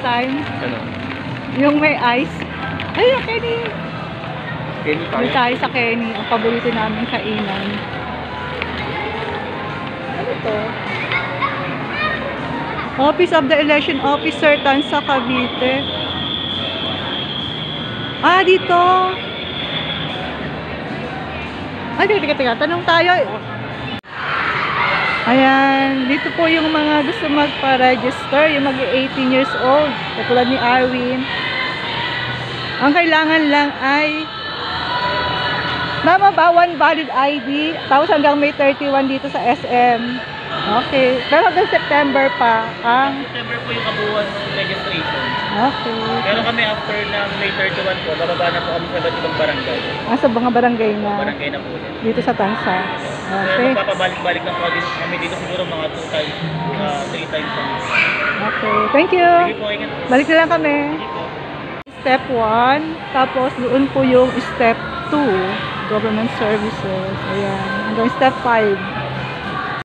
time? Ano? Yung may ice. Ay, Kenny. Kenny May tayo sa Kenny. Ang paborito namin kainan. Ano to? Office of the Election Officer, Tansa, Cavite. Ah, dito. Ay, teka. Tanong tayo. Ayan, dito po yung mga gusto magpa-register, yung mag-18 years old, katulad ni Arwin. Ang kailangan lang ay tama ba? One valid ID. Tapos hanggang May 31 dito sa SM. Okay. Pero hanggang September pa. September po yung kabuuan ng registration. Okay. Pero kami after ng May 31 po, bababa na po kami sa iba't ibang barangay. Sa mga barangay na. Barangay na po ulit. Dito sa Tansa. Pero Okay. magpapabalik-balik lang po kami dito siguro mga 2 times, 3 times. Okay. Thank you. Sige po, ingat. Balik na lang kami. Sige po. Step 1. Tapos doon po yung step 2. Government services. Ayan. Hanggang step 5.